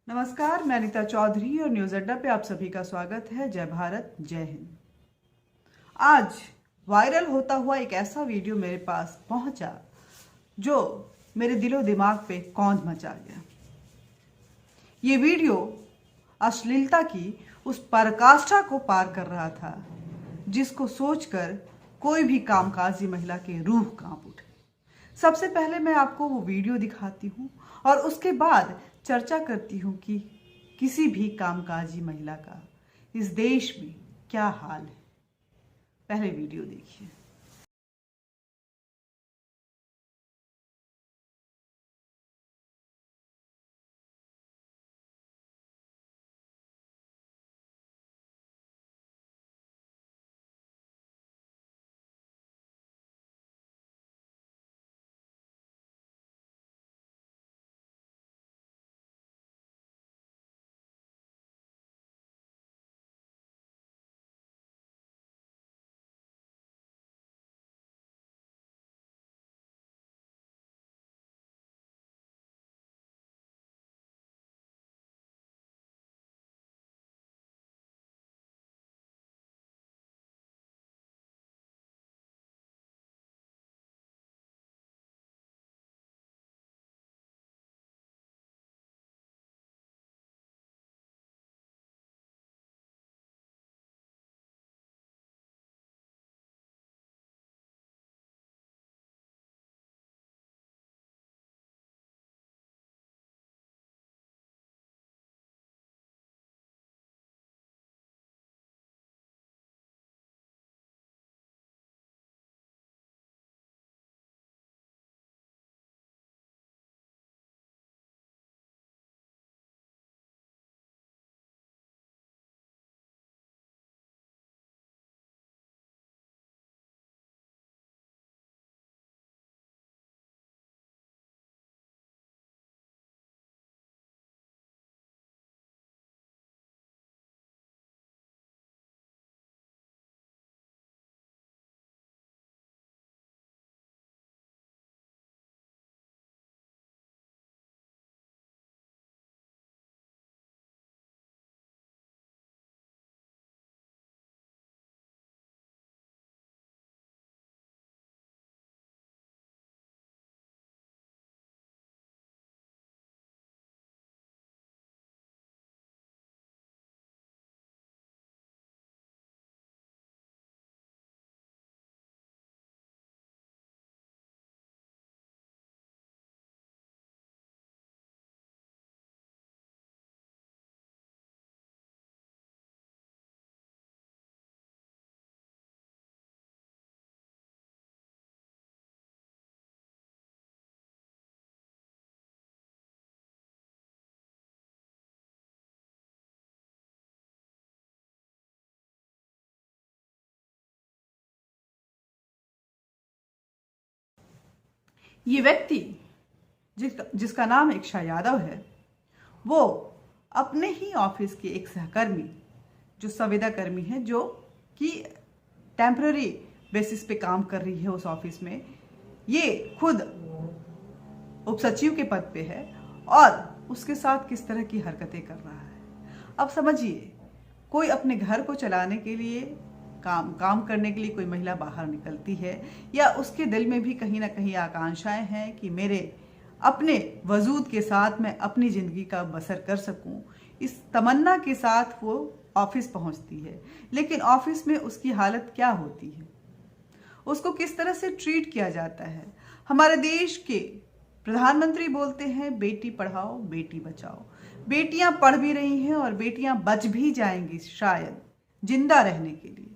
नमस्कार, मैं अनीता चौधरी और न्यूज़ अड्डा पे आप सभी का स्वागत है। जय भारत, जय हिंद। आज वायरल होता हुआ एक ऐसा वीडियो मेरे पास पहुंचा जो मेरे दिलो दिमाग पे कौंध मचा गया। ये वीडियो अश्लीलता की उस पराकाष्ठा को पार कर रहा था जिसको सोचकर कोई भी कामकाजी महिला के रूह कांप उठे। सबसे पहले मैं आपको वो वीडियो दिखाती हूँ और उसके बाद चर्चा करती हूँ कि किसी भी कामकाजी महिला का इस देश में क्या हाल है। पहले वीडियो देखिए। ये व्यक्ति जिसका नाम इक्षा यादव है, वो अपने ही ऑफिस के एक सहकर्मी जो संविदा कर्मी है, जो कि टेम्पररी बेसिस पे काम कर रही है उस ऑफिस में, ये खुद उप सचिव के पद पे है और उसके साथ किस तरह की हरकतें कर रहा है। अब समझिए, कोई अपने घर को चलाने के लिए काम करने के लिए कोई महिला बाहर निकलती है या उसके दिल में भी कहीं ना कहीं आकांक्षाएं हैं कि मेरे अपने वजूद के साथ मैं अपनी जिंदगी का बसर कर सकूं, इस तमन्ना के साथ वो ऑफिस पहुंचती है। लेकिन ऑफिस में उसकी हालत क्या होती है, उसको किस तरह से ट्रीट किया जाता है। हमारे देश के प्रधानमंत्री बोलते हैं बेटी पढ़ाओ बेटी बचाओ। बेटियां पढ़ भी रही हैं और बेटियां बच भी जाएंगी शायद जिंदा रहने के लिए,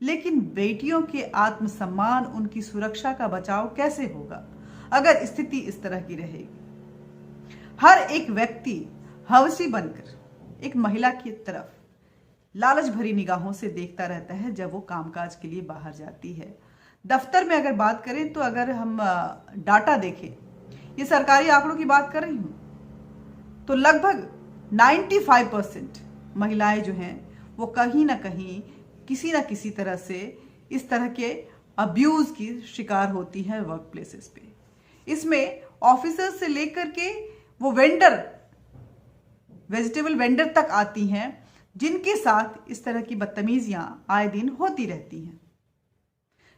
लेकिन बेटियों के आत्मसम्मान, उनकी सुरक्षा का बचाव कैसे होगा अगर स्थिति इस तरह की रहेगी। हर एक व्यक्ति हवसी बनकर एक महिला की तरफ लालच भरी निगाहों से देखता रहता है जब वो कामकाज के लिए बाहर जाती है। दफ्तर में अगर बात करें तो अगर हम डाटा देखें, ये सरकारी आंकड़ों की बात कर रही हूं, तो लगभग 95% महिलाएं जो हैं वो कहीं ना कहीं किसी ना किसी तरह से इस तरह के अब्यूज की शिकार होती हैं वर्क प्लेसेस पे। इसमें ऑफिसर्स से लेकर के वो वेंडर वेजिटेबल वेंडर तक आती हैं, जिनके साथ इस तरह की बदतमीजियां आए दिन होती रहती हैं।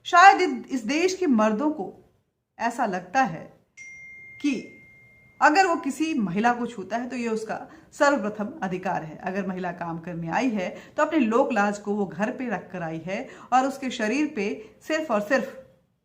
शायद इस देश के मर्दों को ऐसा लगता है कि अगर वो किसी महिला को छूता है तो ये उसका सर्वप्रथम अधिकार है। अगर महिला काम करने आई है तो अपने लोक लाज को वो घर पे रख कर आई है और उसके शरीर पे सिर्फ और सिर्फ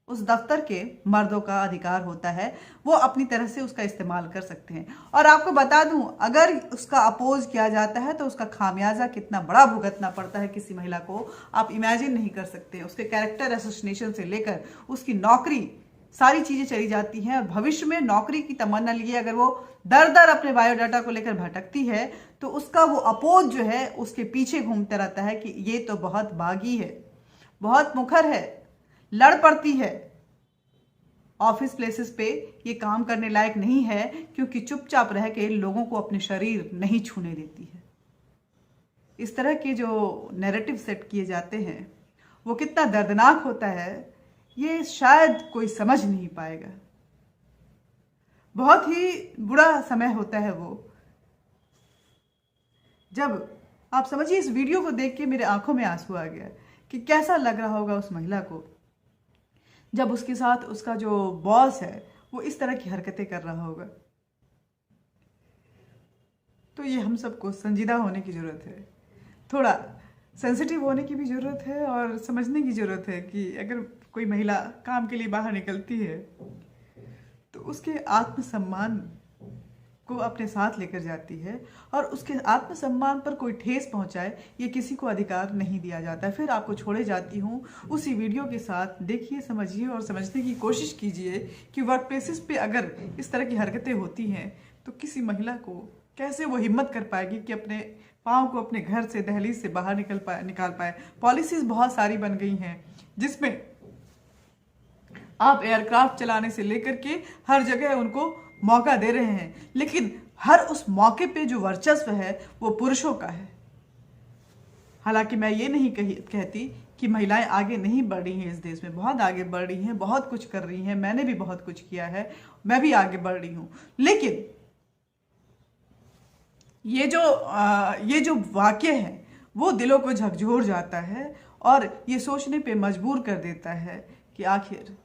उस दफ्तर के मर्दों का अधिकार होता है, वो अपनी तरह से उसका इस्तेमाल कर सकते हैं। और आपको बता दूं, अगर उसका अपोज किया जाता है तो उसका खामियाजा कितना बड़ा भुगतना पड़ता है किसी महिला को, आप इमेजिन नहीं कर सकते। उसके कैरेक्टर असोसिनेशन से लेकर उसकी नौकरी, सारी चीजें चली जाती हैं। और भविष्य में नौकरी की तमन्ना लिए अगर वो दर दर अपने बायोडाटा को लेकर भटकती है तो उसका वो अपोज जो है उसके पीछे घूमता रहता है कि ये तो बहुत बागी है, बहुत मुखर है, लड़ पड़ती है, ऑफिस प्लेसेस पे ये काम करने लायक नहीं है क्योंकि चुपचाप रह के लोगों को अपने शरीर नहीं छूने देती है। इस तरह के जो नैरेटिव सेट किए जाते हैं वो कितना दर्दनाक होता है ये शायद कोई समझ नहीं पाएगा। बहुत ही बुरा समय होता है वो, जब आप समझिए इस वीडियो को देख के मेरे आंखों में आंसू आ गया कि कैसा लग रहा होगा उस महिला को जब उसके साथ उसका जो बॉस है वो इस तरह की हरकतें कर रहा होगा। तो ये हम सबको संजीदा होने की ज़रूरत है, थोड़ा सेंसिटिव होने की भी ज़रूरत है और समझने की ज़रूरत है कि अगर कोई महिला काम के लिए बाहर निकलती है तो उसके आत्मसम्मान को अपने साथ लेकर जाती है और उसके आत्मसम्मान पर कोई ठेस पहुंचाए ये किसी को अधिकार नहीं दिया जाता है। फिर आपको छोड़े जाती हूँ उसी वीडियो के साथ, देखिए, समझिए और समझने की कोशिश कीजिए कि वर्क प्लेसेस पे अगर इस तरह की हरकतें होती हैं तो किसी महिला को कैसे वो हिम्मत कर पाएगी कि अपने पाँव को अपने घर से, दहलीज से बाहर निकाल पाए। पॉलिसीज बहुत सारी बन गई हैं जिसमें आप एयरक्राफ्ट चलाने से लेकर के हर जगह उनको मौका दे रहे हैं, लेकिन हर उस मौके पे जो वर्चस्व है वो पुरुषों का है। हालांकि मैं ये नहीं कहती कि महिलाएं आगे नहीं बढ़ रही हैं, इस देश में बहुत आगे बढ़ रही हैं, बहुत कुछ कर रही हैं, मैंने भी बहुत कुछ किया है, मैं भी आगे बढ़ रही हूं। लेकिन ये जो वाक्य है वो दिलों को झकझोर जाता है और ये सोचने पे मजबूर कर देता है कि आखिर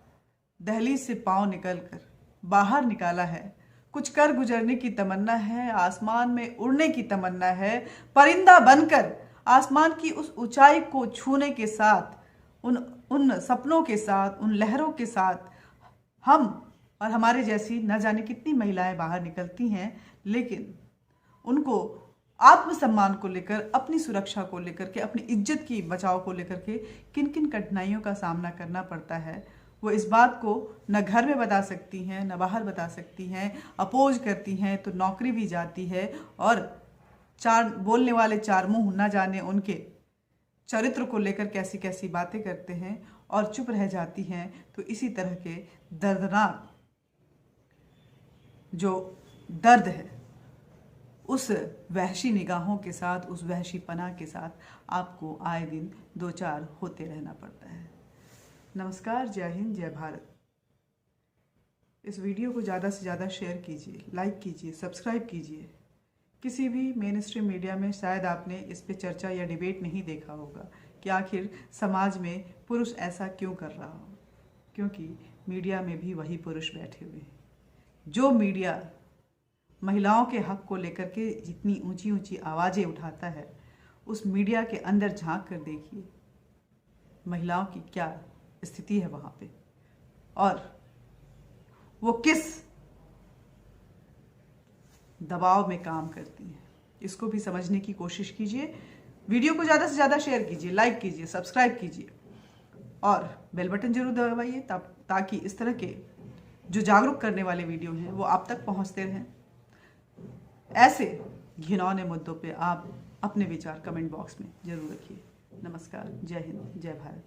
दहलीज से पांव निकलकर बाहर निकाला है, कुछ कर गुजरने की तमन्ना है, आसमान में उड़ने की तमन्ना है, परिंदा बनकर आसमान की उस ऊंचाई को छूने के साथ, उन सपनों के साथ, उन लहरों के साथ हम और हमारे जैसी न जाने कितनी महिलाएं बाहर निकलती हैं। लेकिन उनको आत्मसम्मान को लेकर, अपनी सुरक्षा को लेकर के, अपनी इज्जत की बचाव को लेकर के किन किन कठिनाइयों का सामना करना पड़ता है वो इस बात को न घर में बता सकती हैं, न बाहर बता सकती हैं। अपोज करती हैं तो नौकरी भी जाती है और चार बोलने वाले चार मुंह न जाने उनके चरित्र को लेकर कैसी कैसी बातें करते हैं और चुप रह जाती हैं। तो इसी तरह के दर्दनाक जो दर्द है उस वहशी निगाहों के साथ, उस वहशी पना के साथ आपको आए दिन दो चार होते रहना पड़ता है। नमस्कार, जय हिंद, जय भारत। इस वीडियो को ज़्यादा से ज़्यादा शेयर कीजिए, लाइक कीजिए, सब्सक्राइब कीजिए। किसी भी मेन स्ट्रीम मीडिया में शायद आपने इस पे चर्चा या डिबेट नहीं देखा होगा कि आखिर समाज में पुरुष ऐसा क्यों कर रहा हो, क्योंकि मीडिया में भी वही पुरुष बैठे हुए हैं। जो मीडिया महिलाओं के हक को लेकर के जितनी ऊंची ऊंची आवाज़ें उठाता है, उस मीडिया के अंदर झांक कर देखिए महिलाओं की क्या स्थिति है वहाँ पे और वो किस दबाव में काम करती हैं। इसको भी समझने की कोशिश कीजिए। वीडियो को ज़्यादा से ज़्यादा शेयर कीजिए, लाइक कीजिए, सब्सक्राइब कीजिए और बेल बटन जरूर दबाइए ताकि इस तरह के जो जागरूक करने वाले वीडियो हैं वो आप तक पहुँचते रहें। ऐसे घिनौने मुद्दों पे आप अपने विचार कमेंट बॉक्स में जरूर रखिए। नमस्कार, जय हिंद, जय भारत।